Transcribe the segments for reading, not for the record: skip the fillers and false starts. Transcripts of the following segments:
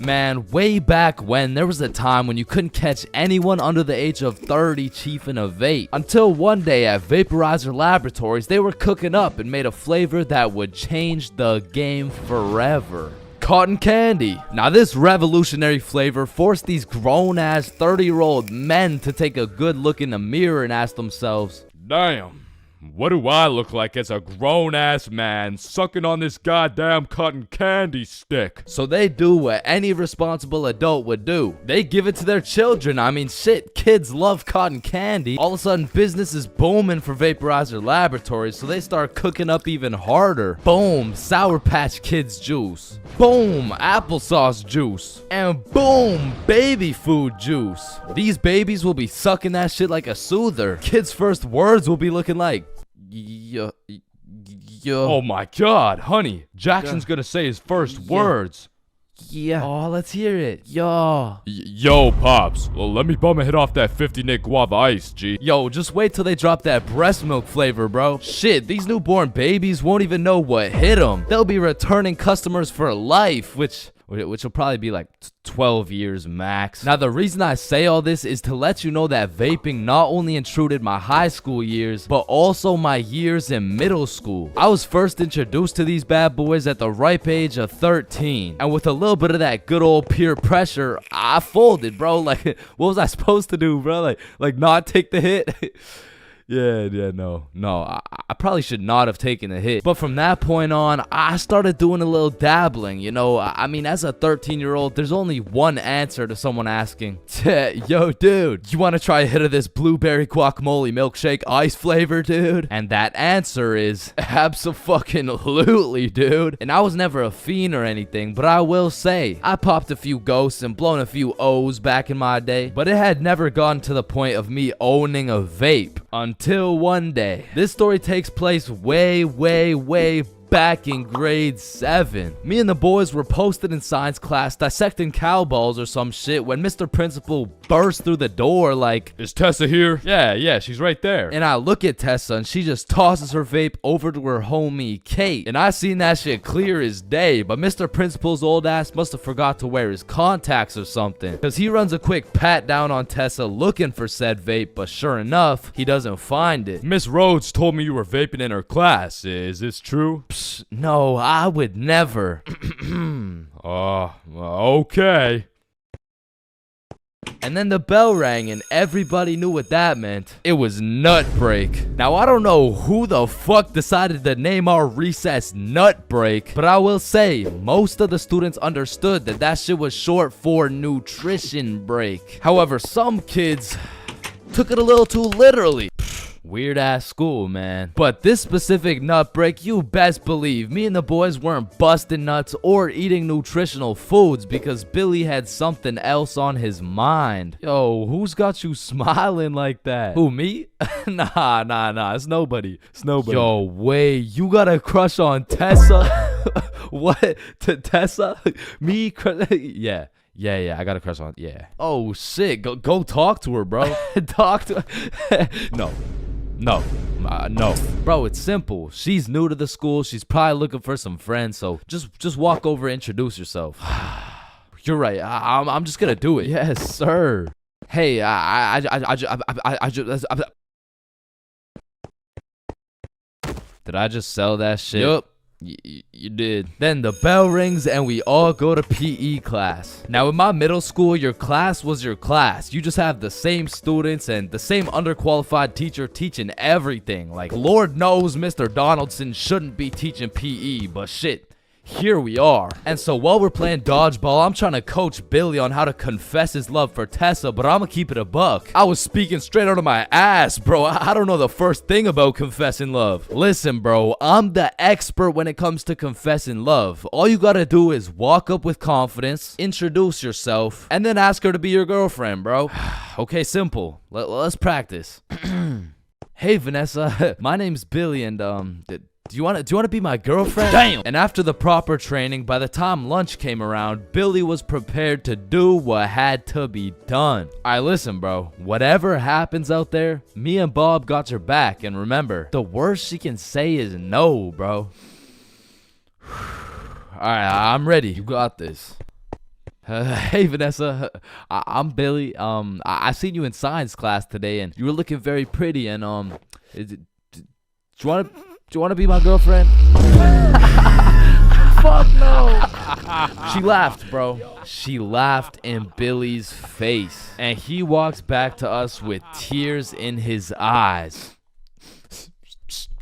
Man, way back when, there was a time when you couldn't catch anyone under the age of 30 chiefing a vape. Until one day at Vaporizer Laboratories, they were cooking up and made a flavor that would change the game forever. Cotton candy. Now this revolutionary flavor forced these grown-ass 30-year-old men to take a good look in the mirror and ask themselves, damn. What do I look like as a grown-ass man sucking on this goddamn cotton candy stick? So they do what any responsible adult would do. They give it to their children. I mean, shit, kids love cotton candy. All of a sudden, business is booming for Vaporizer Laboratories, so they start cooking up even harder. Boom, Sour Patch Kids juice. Boom, applesauce juice. And boom, baby food juice. These babies will be sucking that shit like a soother. Kids' first words will be looking like, yo. Oh my god, honey, Jackson's gonna say his first words. Yeah. Oh, let's hear it. Yo, Pops. Well, let me bum a hit off that 50 Nick Guava Ice, G. Yo, just wait till they drop that breast milk flavor, bro. Shit, these newborn babies won't even know what hit them. They'll be returning customers for life, which will probably be like 12 years max. Now, the reason I say all this is to let you know that vaping not only intruded my high school years, but also my years in middle school. I was first introduced to these bad boys at the ripe age of 13. And with a little bit of that good old peer pressure, I folded, bro. Like, what was I supposed to do, bro? Like not take the hit? No, I probably should not have taken the hit. But from that point on, I started doing a little dabbling, you know. I mean, as a 13-year-old, there's only one answer to someone asking, yo, dude, you want to try a hit of this blueberry guacamole milkshake ice flavor, dude? And that answer is abso-fucking-lutely, dude. And I was never a fiend or anything, but I will say, I popped a few ghosts and blown a few O's back in my day, but it had never gotten to the point of me owning a vape. Until one day. This story takes place way back in grade 7. Me and the boys were posted in science class dissecting cowballs or some shit when Mr. Principal burst through the door like, is Tessa here? Yeah, she's right there. And I look at Tessa and she just tosses her vape over to her homie Kate. And I seen that shit clear as day, but Mr. Principal's old ass must have forgot to wear his contacts or something, because he runs a quick pat down on Tessa looking for said vape, but sure enough, he doesn't find it. Miss Rhodes told me you were vaping in her class. Is this true? No, I would never. Okay. And then the bell rang and everybody knew what that meant. It was nut break. Now, I don't know who the fuck decided to name our recess nut break, but I will say most of the students understood that that shit was short for nutrition break. However, some kids took it a little too literally. Weird ass school, man. But this specific nut break, you best believe me and the boys weren't busting nuts or eating nutritional foods because Billy had something else on his mind. Yo, who's got you smiling like that? Who, me? Nah. It's nobody. Yo, wait, you got a crush on Tessa? What? Tessa? Me? Yeah, I got a crush on, yeah. Oh, shit, go talk to her, bro. Talk to her. No. Bro, it's simple. She's new to the school. She's probably looking for some friends, so just walk over and introduce yourself. You're right. I'm just gonna do it. Yes, sir. Hey, did I just sell that shit? Yup. You did. Then the bell rings and we all go to PE class. Now in my middle school, your class was your class. You just have the same students and the same underqualified teacher teaching everything. Like, Lord knows Mr. Donaldson shouldn't be teaching PE, but shit, here we are. And so while we're playing dodgeball, I'm trying to coach Billy on how to confess his love for Tessa, but I'm gonna keep it a buck. I was speaking straight out of my ass, bro. I don't know the first thing about confessing love. Listen, bro, I'm the expert when it comes to confessing love. All you gotta do is walk up with confidence, introduce yourself, and then ask her to be your girlfriend, bro. Okay, simple. Let's practice. Hey, Vanessa. My name's Billy, and do you want to be my girlfriend? Damn! And after the proper training, by the time lunch came around, Billy was prepared to do what had to be done. Alright, listen, bro. Whatever happens out there, me and Bob got your back. And remember, the worst she can say is no, bro. Alright, I'm ready. You got this. Hey Vanessa, I'm Billy. I seen you in science class today, and you were looking very pretty. And do you wanna be my girlfriend? Fuck no. She laughed, bro. She laughed in Billy's face, and he walks back to us with tears in his eyes.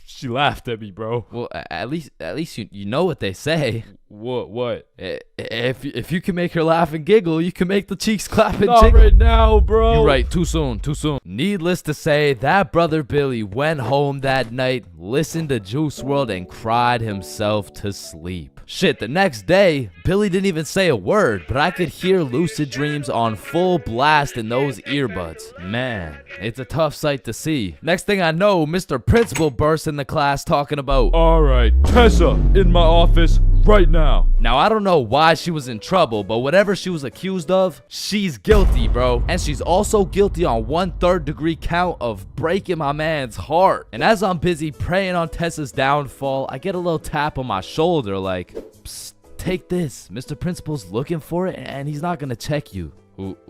She laughed at me, bro. Well, at least you know what they say. What? If you can make her laugh and giggle, you can make the cheeks clap and Not jiggle. right now, bro. You're right. Too soon. Needless to say, that brother Billy went home that night, listened to Juice WRLD, and cried himself to sleep. Shit, the next day, Billy didn't even say a word, but I could hear Lucid Dreams on full blast in those earbuds. Man, it's a tough sight to see. Next thing I know, Mr. Principal bursts in the class talking about, All right, Tessa, in my office right now. Now, I don't know why she was in trouble, but whatever she was accused of, she's guilty, bro. And she's also guilty on 1/3 degree count of breaking my man's heart. And as I'm busy praying on Tessa's downfall, I get a little tap on my shoulder like, psst, take this. Mr. Principal's looking for it, and he's not gonna check you.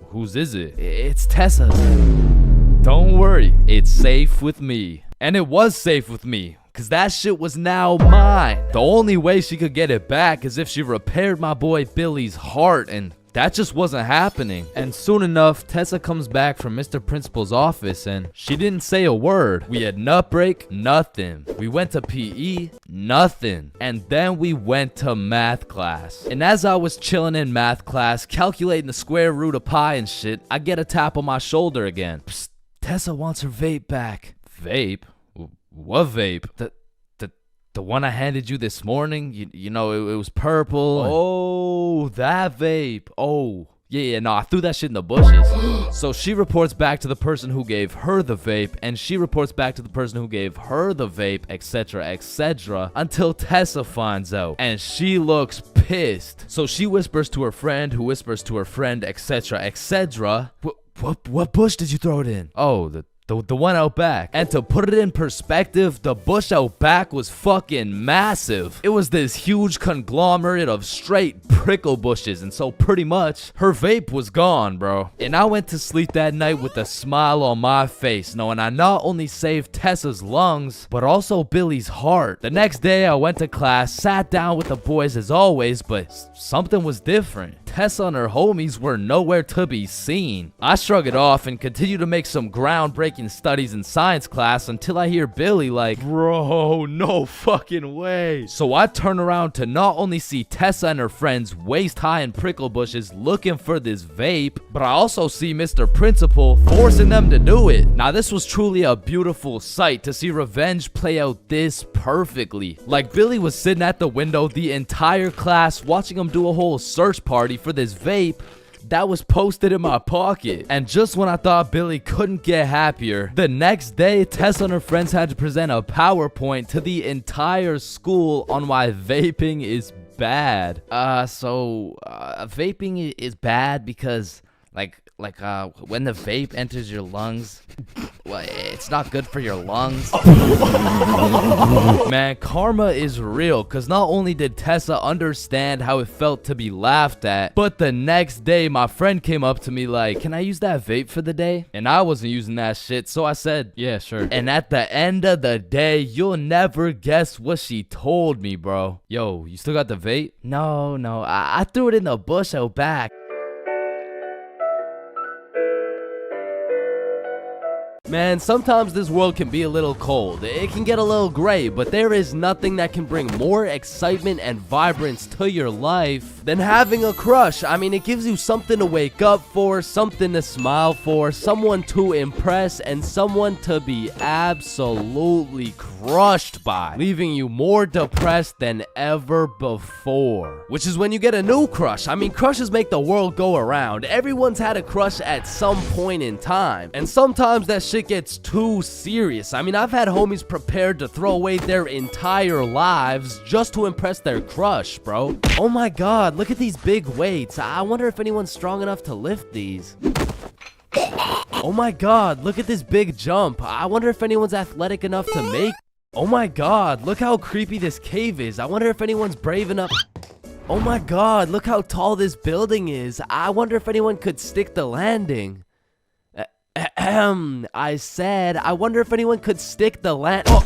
Whose is it? It's Tessa's. Don't worry, it's safe with me. And it was safe with me, cause that shit was now mine. The only way she could get it back is if she repaired my boy Billy's heart, and that just wasn't happening. And soon enough, Tessa comes back from Mr. Principal's office, and she didn't say a word. We had nut break, nothing. We went to PE, nothing. And then we went to math class. And as I was chilling in math class, calculating the square root of pi and shit, I get a tap on my shoulder again. Psst, Tessa wants her vape back. Vape? What vape? The one I handed you this morning? You know, it was purple. Oh, that vape. Oh, yeah, no, I threw that shit in the bushes. So she reports back to the person who gave her the vape, and she reports back to the person who gave her the vape, etc., until Tessa finds out, and she looks pissed. So she whispers to her friend, who whispers to her friend, etc. What bush did you throw it in? Oh, the one out back. And to put it in perspective, the bush out back was fucking massive. It was this huge conglomerate of straight prickle bushes, and so pretty much her vape was gone, bro. And I went to sleep that night with a smile on my face, knowing I not only saved Tessa's lungs, but also Billy's heart. The next day I went to class, sat down with the boys as always, but something was different. Tessa and her homies were nowhere to be seen. I shrug it off and continue to make some groundbreaking studies in science class until I hear Billy like, bro, no fucking way. So I turn around to not only see Tessa and her friends waist high in prickle bushes looking for this vape, but I also see Mr. Principal forcing them to do it. Now this was truly a beautiful sight to see revenge play out this perfectly. Like Billy was sitting at the window the entire class watching him do a whole search party for this vape that was posted in my pocket. And just when I thought Billy couldn't get happier, the next day Tessa and her friends had to present a PowerPoint to the entire school on why vaping is bad. Vaping is bad because when the vape enters your lungs, well, it's not good for your lungs. Man, karma is real, because not only did Tessa understand how it felt to be laughed at, but the next day my friend came up to me like, can I use that vape for the day? And I wasn't using that shit, so I said, yeah, sure. And at the end of the day, you'll never guess what she told me, bro. Yo, you still got the vape? No, I threw it in the bush out back. Man, sometimes this world can be a little cold. It can get a little gray, but there is nothing that can bring more excitement and vibrance to your life than having a crush. I mean, it gives you something to wake up for, something to smile for, someone to impress, and someone to be absolutely crushed by, leaving you more depressed than ever before. Which is when you get a new crush. I mean, crushes make the world go around. Everyone's had a crush at some point in time, and sometimes that shit gets too serious. I mean, I've had homies prepared to throw away their entire lives just to impress their crush, bro. Oh my god, look at these big weights. I wonder if anyone's strong enough to lift these. Oh my god, look at this big jump. I wonder if anyone's athletic enough to make. Oh my god, look how creepy this cave is. I wonder if anyone's brave enough. Oh my god, look how tall this building is. I wonder if anyone could stick the landing. I said, I wonder if anyone could stick the Oh,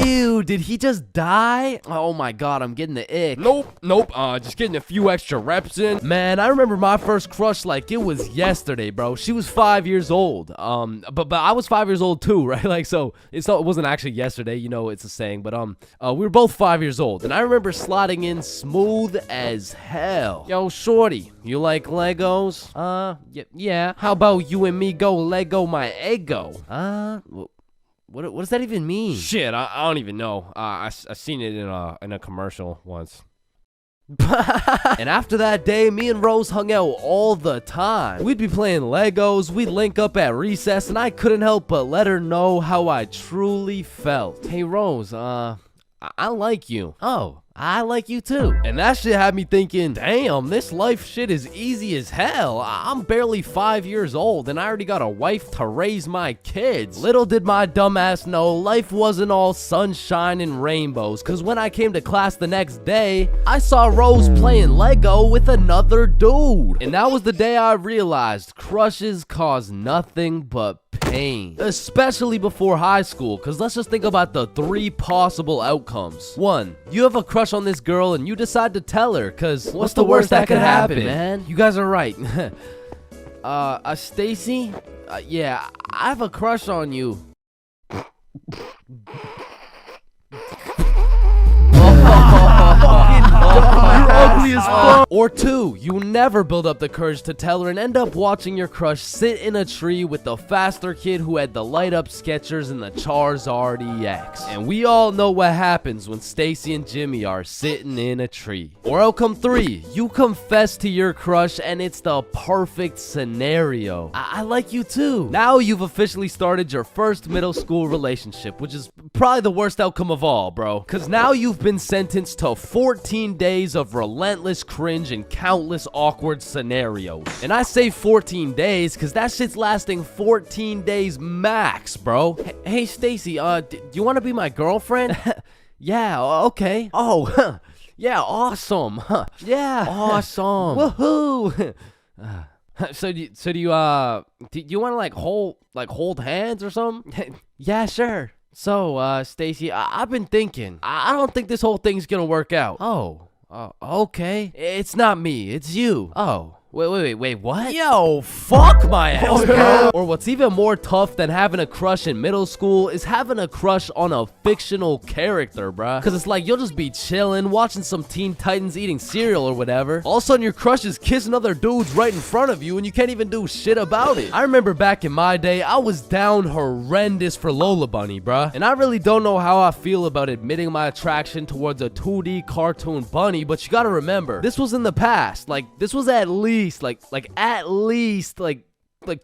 ew, did he just die? Oh my god, I'm getting the ick. Nope, just getting a few extra reps in. Man, I remember my first crush like it was yesterday, bro. She was 5 years old. But I was 5 years old too, right? Like, so it wasn't actually yesterday, you know, it's a saying, but we were both 5 years old, and I remember sliding in smooth as hell. Yo, shorty, you like Legos? Yeah. How about you and me go Lego my ego? What does that even mean? Shit, I don't even know. I seen it in a commercial once. And after that day, me and Rose hung out all the time. We'd be playing Legos, we'd link up at recess, and I couldn't help but let her know how I truly felt. Hey Rose, I like you. Oh, I like you too. And that shit had me thinking, damn, this life shit is easy as hell. I'm barely 5 years old and I already got a wife to raise my kids. Little did my dumbass know life wasn't all sunshine and rainbows, cause when I came to class the next day, I saw Rose playing Lego with another dude. And that was the day I realized crushes cause nothing but pain, especially before high school, because let's just think about the 3 possible outcomes. 1, you have a crush on this girl and you decide to tell her, because what's the worst that could happen, man? You guys are right. Stacy? Yeah, I have a crush on you. Ugly as fuck. Or 2, you never build up the courage to tell her and end up watching your crush sit in a tree with the faster kid who had the light up Skechers and the Charizard EX. And we all know what happens when Stacy and Jimmy are sitting in a tree. Or outcome 3, you confess to your crush and it's the perfect scenario. I like you too. Now you've officially started your first middle school relationship, which is probably the worst outcome of all, bro. Cause now you've been sentenced to 14 days of relentless cringe and countless awkward scenarios. And I say 14 days because that shit's lasting 14 days max, bro. Hey, Stacy, do you want to be my girlfriend? Yeah, okay. Oh, yeah, awesome. Yeah, awesome. Woohoo. So do you want to hold hands or something? Yeah, sure. So, Stacy, I've been thinking. I don't think this whole thing's gonna work out. Oh, okay. It's not me, it's you. Oh. Wait, what? Yo, fuck my ass, bro. Or what's even more tough than having a crush in middle school is having a crush on a fictional character, bruh. Cause it's like you'll just be chilling, watching some Teen Titans eating cereal or whatever. All of a sudden your crush is kissing other dudes right in front of you and you can't even do shit about it. I remember back in my day, I was down horrendous for Lola Bunny, bruh. And I really don't know how I feel about admitting my attraction towards a 2D cartoon bunny, but you gotta remember, this was in the past. Like, this was at least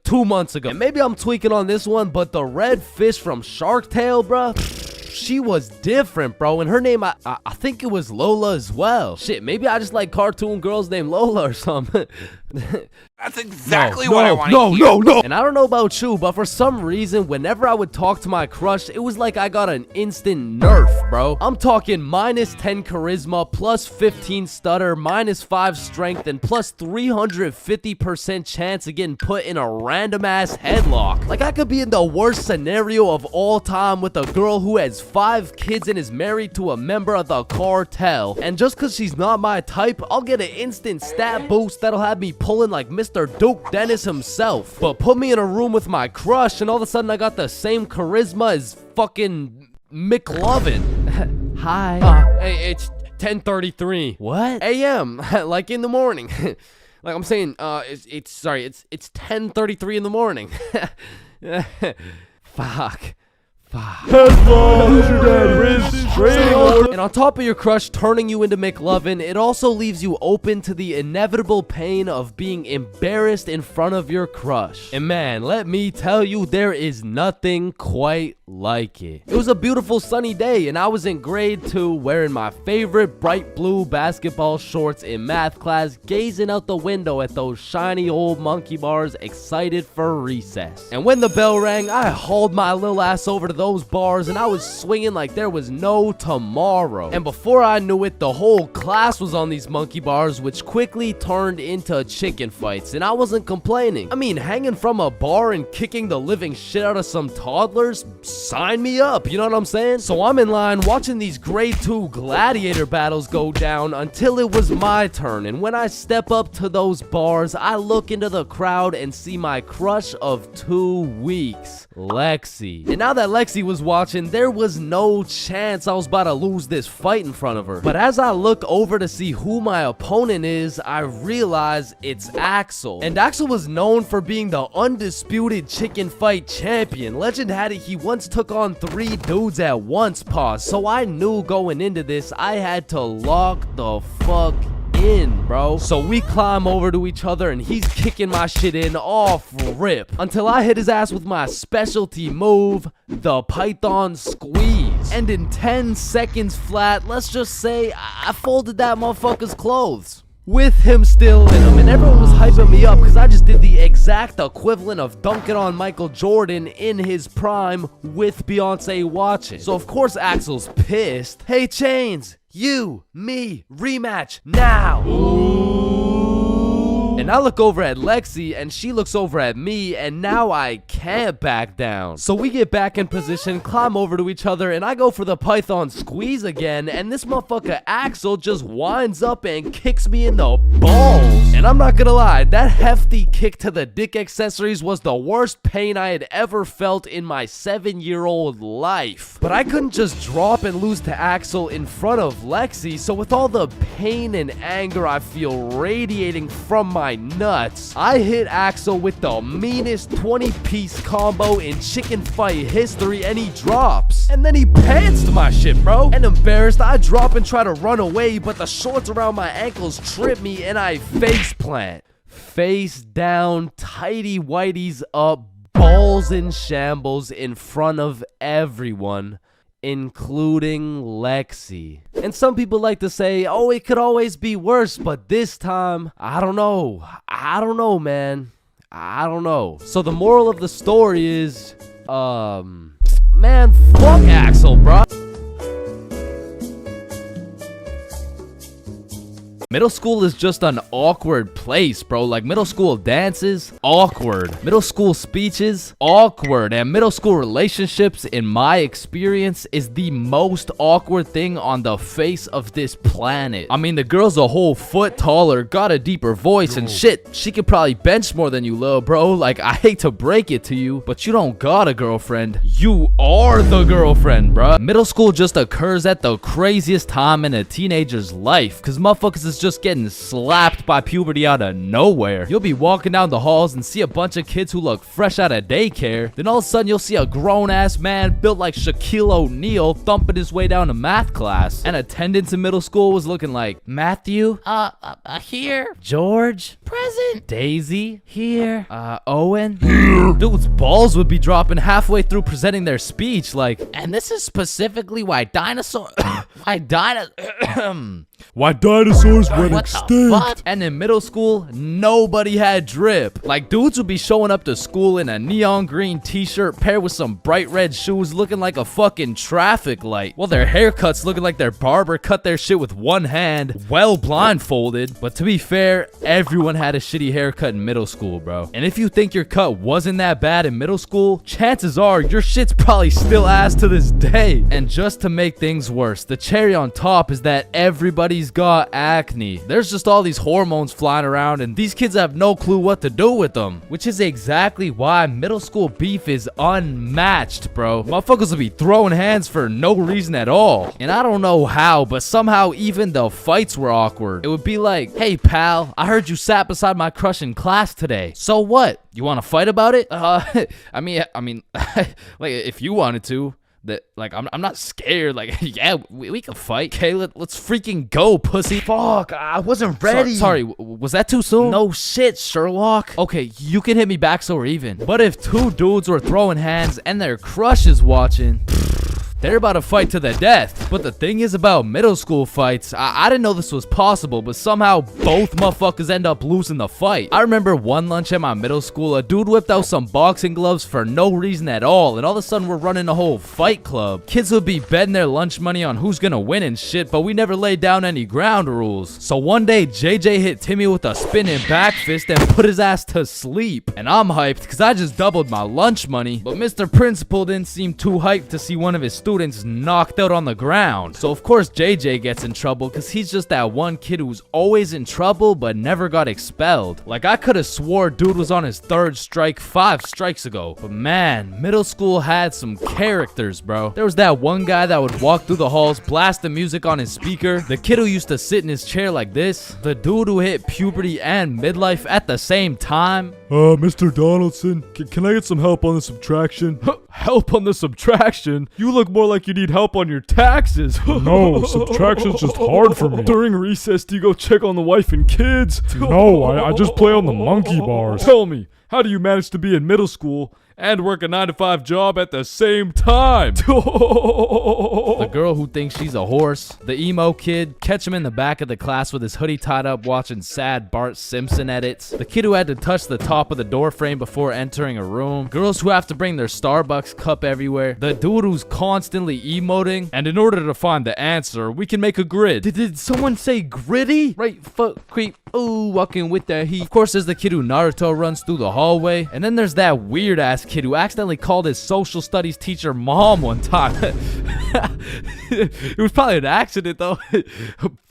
2 months ago. And maybe I'm tweaking on this one, but the red fish from Shark Tale, bruh, she was different, bro. And her name, I think it was Lola as well. Shit, maybe I just like cartoon girls named Lola or something. That's exactly what I want to hear. No. And I don't know about you, but for some reason, whenever I would talk to my crush, it was like I got an instant nerf, bro. I'm talking minus 10 charisma, plus 15 stutter, minus 5 strength, and plus 350% chance of getting put in a random ass headlock. Like, I could be in the worst scenario of all time with a girl who has 5 kids and is married to a member of the cartel. And just cause she's not my type, I'll get an instant stat boost that'll have me pulling like Mr. Duke Dennis himself. But put me in a room with my crush and all of a sudden I got the same charisma as fucking McLovin. Hi. Hey, it's 10:33. What? A.M. like in the morning. Like I'm saying, it's 10:33 in the morning. Fuck. And And on top of your crush turning you into McLovin, it also leaves you open to the inevitable pain of being embarrassed in front of your crush. And man, let me tell you, there is nothing quite like it. It was a beautiful sunny day and I was in grade 2 wearing my favorite bright blue basketball shorts in math class, gazing out the window at those shiny old monkey bars, excited for recess. And when the bell rang, I hauled my little ass over to those bars and I was swinging like there was no tomorrow. And before I knew it, the whole class was on these monkey bars, which quickly turned into chicken fights, and I wasn't complaining. I mean, hanging from a bar and kicking the living shit out of some toddlers? Sign me up, you know what I'm saying? So I'm in line watching these grade 2 gladiator battles go down until it was my turn, and when I step up to those bars, I look into the crowd and see my crush of 2 weeks, Lexi. And now that Lexi was watching, there was no chance I was about to lose this fight in front of her. But as I look over to see who my opponent is, I realize it's Axel. And Axel was known for being the undisputed chicken fight champion. Legend had it he once took on 3 dudes at once, pause. So I knew going into this, I had to lock the fuck in, bro. So we climb over to each other and he's kicking my shit in off rip until I hit his ass with my specialty move, the Python squeeze. And in 10 seconds flat, let's just say I folded that motherfucker's clothes, with him still in them, and everyone was hyping me up because I just did the exact equivalent of dunking on Michael Jordan in his prime with Beyonce watching. So of course Axel's pissed. Hey Chains, you, me, rematch now. And I look over at Lexi and she looks over at me, and now I can't back down. So we get back in position, climb over to each other, and I go for the Python squeeze again, and this motherfucker Axel just winds up and kicks me in the balls. And I'm not gonna lie, that hefty kick to the dick accessories was the worst pain I had ever felt in my 7-year-old life. But I couldn't just drop and lose to Axel in front of Lexi, so with all the pain and anger I feel radiating from my nuts, I hit Axel with the meanest 20-piece combo in chicken fight history, and he drops. And then he pantsed my shit, bro. And embarrassed, I drop and try to run away, but the shorts around my ankles trip me and I face plant. Face down, tighty whities up, balls in shambles in front of everyone, including Lexi. And some people like to say, oh, it could always be worse, but this time, I don't know, man. I don't know. So the moral of the story is, man, fuck Axel, bro. Middle school is just an awkward place, bro. Like, middle school dances, awkward. Middle school speeches, awkward. And middle school relationships, in my experience, is the most awkward thing on the face of this planet. I mean, the girl's a whole foot taller, got a deeper voice, and shit, she could probably bench more than you, lil' bro. Like, I hate to break it to you, but you don't got a girlfriend. You are the girlfriend, bro. Middle school just occurs at the craziest time in a teenager's life, because motherfuckers is just getting slapped by puberty out of nowhere. You'll be walking down the halls and see a bunch of kids who look fresh out of daycare. Then all of a sudden you'll see a grown-ass man built like Shaquille O'Neal thumping his way down to math class. And attendance in middle school was looking like, Matthew? Here. George? Present. Daisy? Here. Owen? Here. Dude's balls would be dropping halfway through presenting their speech, like, and this is specifically why dinosaurs went extinct. And in middle school, nobody had drip. Like, dudes would be showing up to school in a neon green t-shirt paired with some bright red shoes looking like a fucking traffic light, while their haircuts looking like their barber cut their shit with one hand, well blindfolded. But to be fair, everyone had a shitty haircut in middle school, bro. And if you think your cut wasn't that bad in middle school, chances are your shit's probably still ass to this day. And just to make things worse, the cherry on top is that everybody's got acne. There's just all these hormones flying around, and these kids have no clue what to do with them, which is exactly why middle school beef is unmatched, bro. Motherfuckers will be throwing hands for no reason at all. And I don't know how, but somehow even the fights were awkward. It would be like, hey pal, I heard you sat beside my crush in class today. So what? You want to fight about it? I mean, like, if you wanted to. That, like, I'm not scared. Like, yeah, we can fight. Okay, let's freaking go, pussy. Fuck, I wasn't ready. Sorry, was that too soon? No shit, Sherlock. Okay, you can hit me back so we're even. But if two dudes were throwing hands and their crush is watching, They're about to fight to the death. But the thing is about middle school fights, I didn't know this was possible, but somehow both motherfuckers end up losing the fight. I remember one lunch at my middle school, a dude whipped out some boxing gloves for no reason at all, and all of a sudden we're running a whole fight club. Kids would be betting their lunch money on who's gonna win and shit, but we never laid down any ground rules. So one day, JJ hit Timmy with a spinning back fist and put his ass to sleep. And I'm hyped because I just doubled my lunch money, but Mr. Principal didn't seem too hyped to see one of his students knocked out on the ground. So of course JJ gets in trouble because he's just that one kid who's always in trouble but never got expelled. Like, I could have swore dude was on his third strike 5 strikes ago. But man, middle school had some characters, bro. There was that one guy that would walk through the halls, blast the music on his speaker, the kid who used to sit in his chair like this, the dude who hit puberty and midlife at the same time. Mr. Donaldson, can I get some help on the subtraction? Help on the subtraction? You look more like you need help on your taxes. No, subtraction's just hard for me. During recess, do you go check on the wife and kids? No, I just play on the monkey bars. Tell me, how do you manage to be in middle school and work a 9-to-5 job at the same time? The girl who thinks she's a horse, the emo kid, catch him in the back of the class with his hoodie tied up watching sad Bart Simpson edits, the kid who had to touch the top of the door frame before entering a room, girls who have to bring their Starbucks cup everywhere, the dude who's constantly emoting, and in order to find the answer, we can make a grid. Did someone say gritty? Right foot creep, ooh, walking with the heat. Of course, there's the kid who Naruto runs through the hallway, and then there's that weird ass kid who accidentally called his social studies teacher mom one time. It was probably an accident though.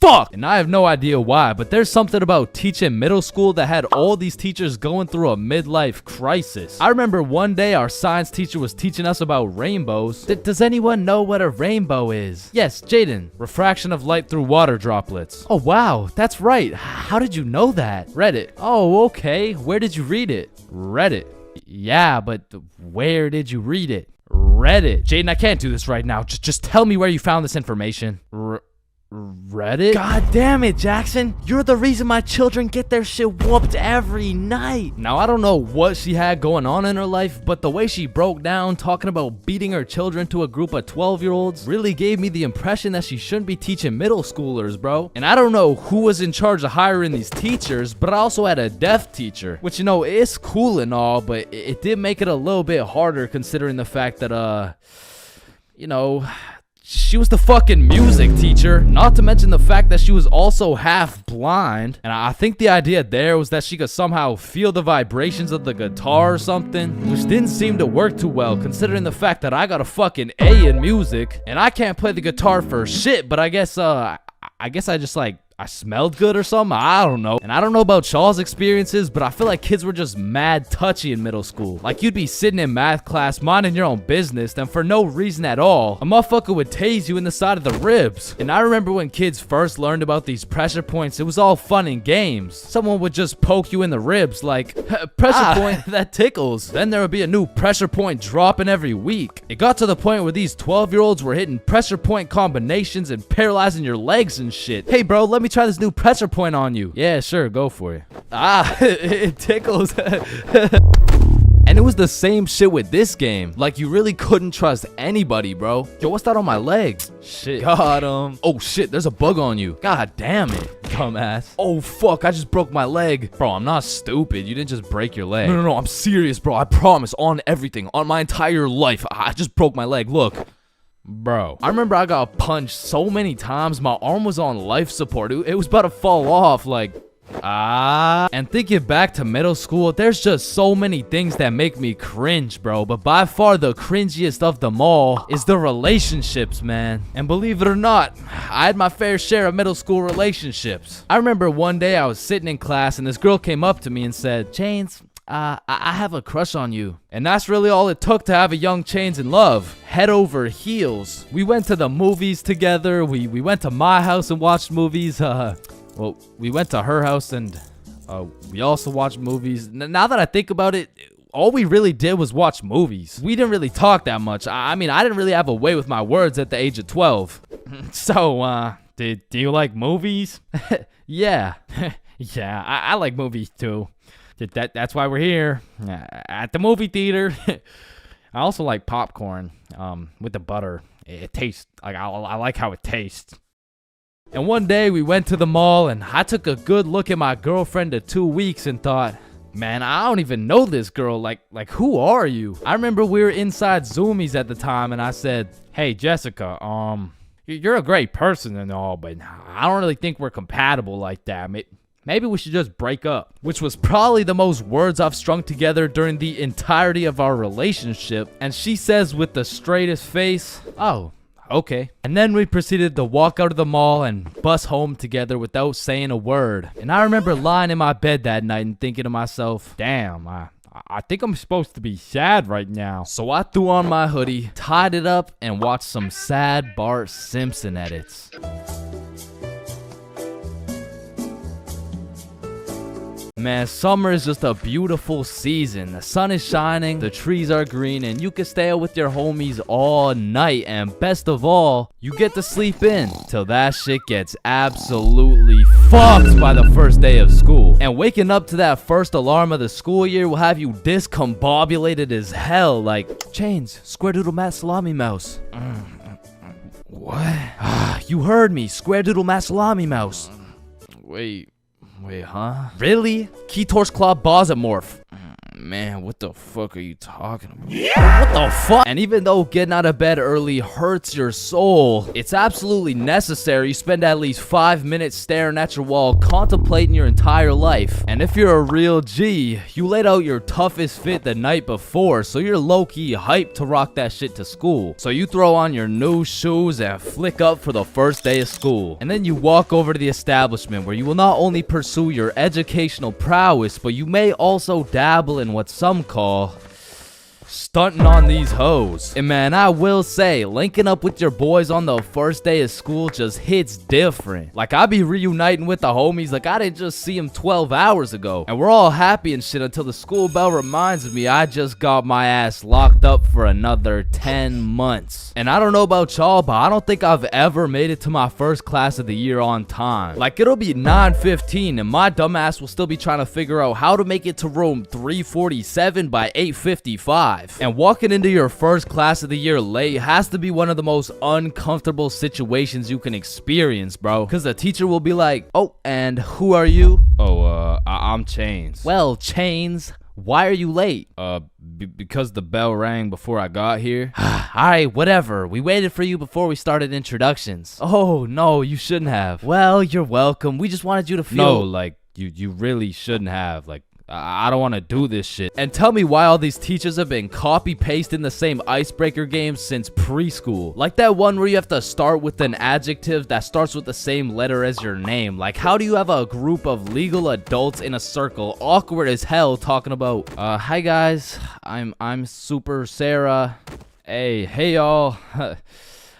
Fuck! And I have no idea why, but there's something about teaching middle school that had all these teachers going through a midlife crisis. I remember one day our science teacher was teaching us about rainbows. Does anyone know what a rainbow is? Yes, Jaden. Refraction of light through water droplets. Oh wow, that's right. How did you know that? Reddit. Oh, okay. Where did you read it? Reddit. Yeah, but where did you read it? Reddit. Jaden, I can't do this right now. Just tell me where you found this information. Reddit? God damn it, Jackson. You're the reason my children get their shit whooped every night. Now, I don't know what she had going on in her life, but the way she broke down talking about beating her children to a group of 12-year-olds really gave me the impression that she shouldn't be teaching middle schoolers, bro. And I don't know who was in charge of hiring these teachers, but I also had a deaf teacher, which, you know, it's cool and all, but it did make it a little bit harder considering the fact that, you know, she was the fucking music teacher, not to mention the fact that she was also half blind. And I think the idea there was that she could somehow feel the vibrations of the guitar or something, which didn't seem to work too well considering the fact that I got a fucking A in music and I can't play the guitar for shit, but I guess I just like I smelled good or something. I don't know. And I don't know about y'all's experiences, but I feel like kids were just mad touchy in middle school. Like, you'd be sitting in math class minding your own business, then for no reason at all, a motherfucker would tase you in the side of the ribs. And I remember when kids first learned about these pressure points, it was all fun and games. Someone would just poke you in the ribs like, pressure point, that tickles. Then there would be a new pressure point dropping every week. It got to the point where these 12-year-olds were hitting pressure point combinations and paralyzing your legs and shit. Hey bro, let me try this new pressure point on you. Yeah, sure, go for it. It tickles. And it was the same shit with this game. Like, you really couldn't trust anybody, bro. Yo, what's that on my leg? Shit. Got him. Oh, shit, there's a bug on you. God damn it, dumbass. Oh, fuck, I just broke my leg. Bro, I'm not stupid. You didn't just break your leg. No, I'm serious, bro. I promise, on everything, on my entire life. I just broke my leg. Look. Bro, I remember I got punched so many times, my arm was on life support. It was about to fall off, like, And thinking back to middle school, there's just so many things that make me cringe, bro. But by far the cringiest of them all is the relationships, man. And believe it or not, I had my fair share of middle school relationships. I remember one day I was sitting in class and this girl came up to me and said, Chains, I have a crush on you. And that's really all it took to have a young Chains in love. Head over heels. We went to the movies together. We went to my house and watched movies. Well, we went to her house and we also watched movies. Now that I think about it, all we really did was watch movies. We didn't really talk that much. I mean, I didn't really have a way with my words at the age of 12. So, do you like movies? Yeah. Yeah, I like movies too. That's why we're here at the movie theater. I also like popcorn with the butter. It tastes like I like how it tastes. And one day we went to the mall and I took a good look at my girlfriend of 2 weeks and thought, man, I don't even know this girl. Like who are you? I remember we were inside Zoomies at the time and I said, hey, Jessica, you're a great person and all, but I don't really think we're compatible like that. Maybe we should just break up. Which was probably the most words I've strung together during the entirety of our relationship. And she says with the straightest face, oh, okay. And then we proceeded to walk out of the mall and bus home together without saying a word. And I remember lying in my bed that night and thinking to myself, damn, I think I'm supposed to be sad right now. So I threw on my hoodie, tied it up, and watched some sad Bart Simpson edits. Man, summer is just a beautiful season. The sun is shining, the trees are green, and you can stay out with your homies all night. And best of all, you get to sleep in till that shit gets absolutely fucked by the first day of school. And waking up to that first alarm of the school year will have you discombobulated as hell. Like, Chains, square doodle mat salami mouse. What? You heard me, square doodle mat salami mouse. Wait, huh? Really? Key torch claw Bosomorph. Man, what the fuck are you talking about? What the fuck? And even though getting out of bed early hurts your soul, it's absolutely necessary. You spend at least 5 minutes staring at your wall, contemplating your entire life. And if you're a real G, you laid out your toughest fit the night before, so you're low-key hyped to rock that shit to school. So you throw on your new shoes and flick up for the first day of school. And then you walk over to the establishment where you will not only pursue your educational prowess, but you may also dabble in what some call stunting on these hoes. And man, I will say, linking up with your boys on the first day of school just hits different. Like, I be reuniting with the homies like I didn't just see them 12 hours ago. And we're all happy and shit until the school bell reminds me I just got my ass locked up for another 10 months. And I don't know about y'all, but I don't think I've ever made it to my first class of the year on time. Like, it'll be 9:15 and my dumbass will still be trying to figure out how to make it to room 347 by 8:55. And walking into your first class of the year late has to be one of the most uncomfortable situations you can experience, bro. Because the teacher will be like, oh, and who are you? Oh, I'm Chains. Well, Chains, why are you late? Because the bell rang before I got here. Alright, whatever. We waited for you before we started introductions. Oh, no, you shouldn't have. Well, you're welcome. We just wanted you to feel... No, like, you really shouldn't have. Like, I don't want to do this shit. And tell me why all these teachers have been copy-pasting the same icebreaker games since preschool. Like that one where you have to start with an adjective that starts with the same letter as your name. Like, how do you have a group of legal adults in a circle, awkward as hell, talking about, hi guys, I'm Super Sarah. Hey y'all.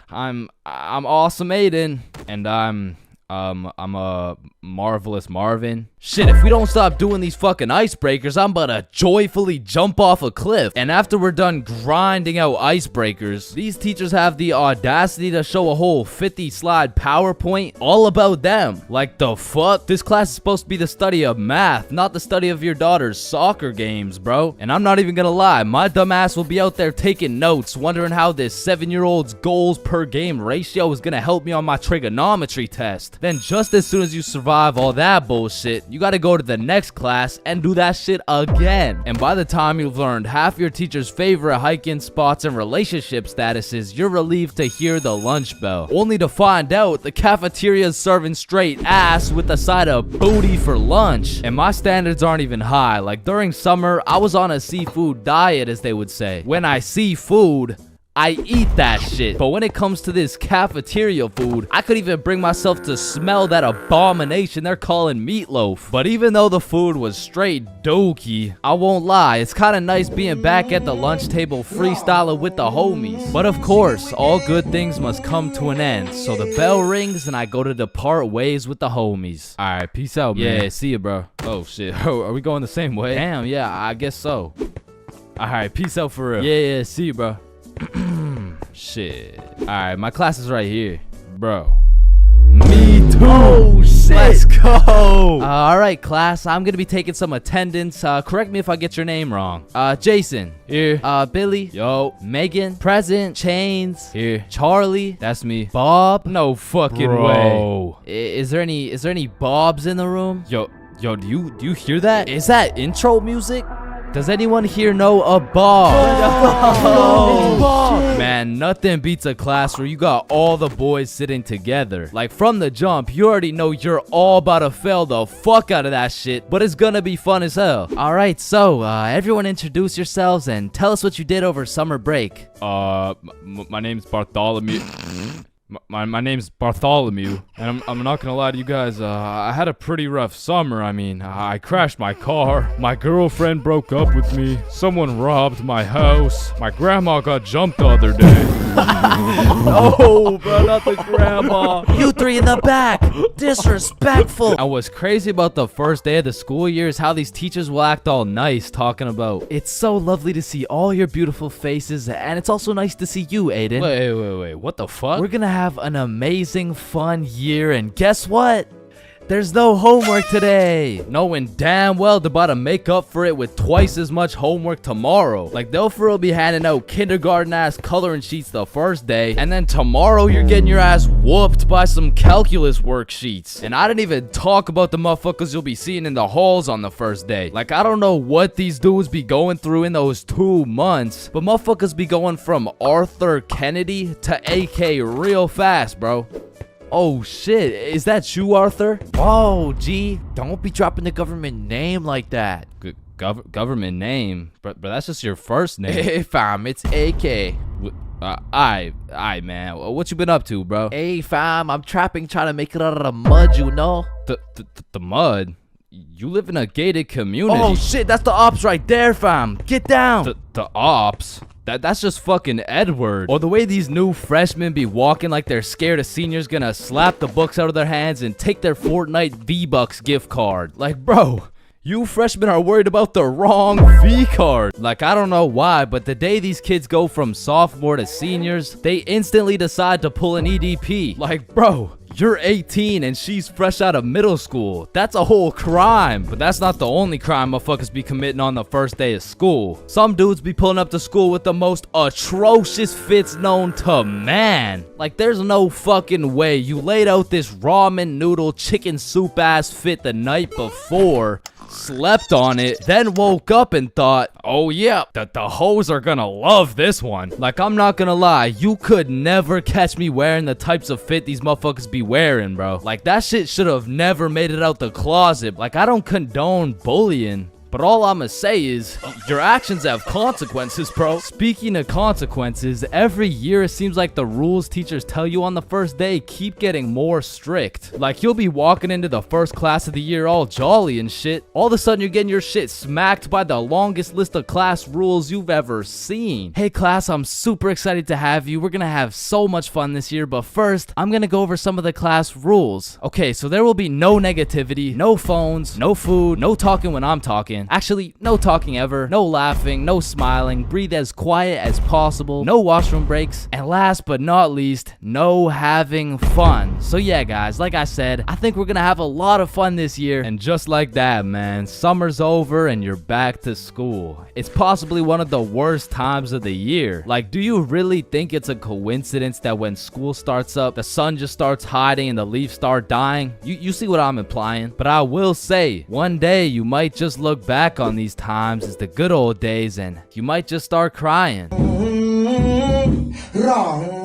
I'm Awesome Aiden, and I'm a Marvelous Marvin. Shit, if we don't stop doing these fucking icebreakers, I'm about to joyfully jump off a cliff. And after we're done grinding out icebreakers, these teachers have the audacity to show a whole 50-slide PowerPoint all about them. Like, the fuck? This class is supposed to be the study of math, not the study of your daughter's soccer games, bro. And I'm not even gonna lie, my dumb ass will be out there taking notes, wondering how this 7-year-old's goals per game ratio is gonna help me on my trigonometry test. Then just as soon as you survive all that bullshit, you gotta go to the next class and do that shit again. And by the time you've learned half your teacher's favorite hiking spots and relationship statuses, you're relieved to hear the lunch bell, only to find out the cafeteria is serving straight ass with a side of booty for lunch. And my standards aren't even high. Like, during summer, I was on a seafood diet, as they would say. When I see food, I eat that shit. But when it comes to this cafeteria food, I could even bring myself to smell that abomination they're calling meatloaf. But even though the food was straight dookie, I won't lie, it's kind of nice being back at the lunch table freestyling with the homies. But of course, all good things must come to an end. So the bell rings and I go to depart ways with the homies. Alright, peace out, man. Yeah, see ya, bro. Oh shit, are we going the same way? Damn, yeah, I guess so. Alright, peace out for real. Yeah, see you, bro. Shit. Alright, my class is right here. Bro. Me too. Oh, shit. Let's go. All right, class. I'm gonna be taking some attendance. Correct me if I get your name wrong. Jason. Here. Billy. Yo. Megan. Present. Chains. Here. Charlie. That's me. Bob. No fucking way. Is there any Bobs in the room? Yo, do you hear that? Is that intro music? Does anyone here know a Bob? Man, nothing beats a class where you got all the boys sitting together. Like from the jump, you already know you're all about to fail the fuck out of that shit, but it's gonna be fun as hell. All right, so everyone introduce yourselves and tell us what you did over summer break. My name's Bartholomew. My name's Bartholomew, and I'm not gonna lie to you guys, I had a pretty rough summer. I mean, I crashed my car, my girlfriend broke up with me, someone robbed my house, my grandma got jumped the other day. No, bro, not the grandma. You three in the back. Disrespectful. And what's crazy about the first day of the school year is how these teachers will act all nice talking about, it's so lovely to see all your beautiful faces, and it's also nice to see you, Aiden. Wait, what the fuck? We're gonna have an amazing, fun year, and guess what? There's no homework today. Knowing damn well they're about to make up for it with twice as much homework tomorrow. Like, they'll for real be handing out kindergarten-ass coloring sheets the first day, and then tomorrow you're getting your ass whooped by some calculus worksheets. And I didn't even talk about the motherfuckers you'll be seeing in the halls on the first day. Like, I don't know what these dudes be going through in those 2 months, but motherfuckers be going from Arthur Kennedy to AK real fast, bro. Oh shit, is that you, Arthur? Whoa, G, don't be dropping the government name like that. Government name? But that's just your first name. Hey fam, it's AK. Aye man, what you been up to, bro? Hey fam, I'm trapping, trying to make it out of the mud, you know? The mud? You live in a gated community. Oh shit, that's the ops right there, fam. Get down. The ops? That's just fucking Edward. Or the way these new freshmen be walking like they're scared a senior's gonna slap the books out of their hands and take their Fortnite V-Bucks gift card. Like, bro, you freshmen are worried about the wrong V-card. Like, I don't know why, but the day these kids go from sophomore to seniors, they instantly decide to pull an EDP. Like, bro, you're 18 and she's fresh out of middle school. That's a whole crime. But that's not the only crime motherfuckers be committing on the first day of school. Some dudes be pulling up to school with the most atrocious fits known to man. Like, there's no fucking way you laid out this ramen noodle chicken soup ass fit the night before, slept on it, then woke up and thought, oh yeah, the hoes are gonna love this one. Like, I'm not gonna lie, you could never catch me wearing the types of fit these motherfuckers be wearing, bro. Like, that shit should have never made it out the closet. Like, I don't condone bullying, but all I'ma say is, your actions have consequences, bro. Speaking of consequences, every year it seems like the rules teachers tell you on the first day keep getting more strict. Like, you'll be walking into the first class of the year all jolly and shit. All of a sudden, you're getting your shit smacked by the longest list of class rules you've ever seen. Hey class, I'm super excited to have you. We're gonna have so much fun this year, but first, I'm gonna go over some of the class rules. Okay, so there will be no negativity, no phones, no food, no talking when I'm talking. Actually, no talking ever, no laughing, no smiling, breathe as quiet as possible, no washroom breaks, and last but not least, no having fun. So yeah, guys, like I said, I think we're gonna have a lot of fun this year. And just like that, man, summer's over and you're back to school. It's possibly one of the worst times of the year. Like, do you really think it's a coincidence that when school starts up, the sun just starts hiding and the leaves start dying? You see what I'm implying? But I will say, one day you might just look back on these times as the good old days and you might just start crying. Wrong.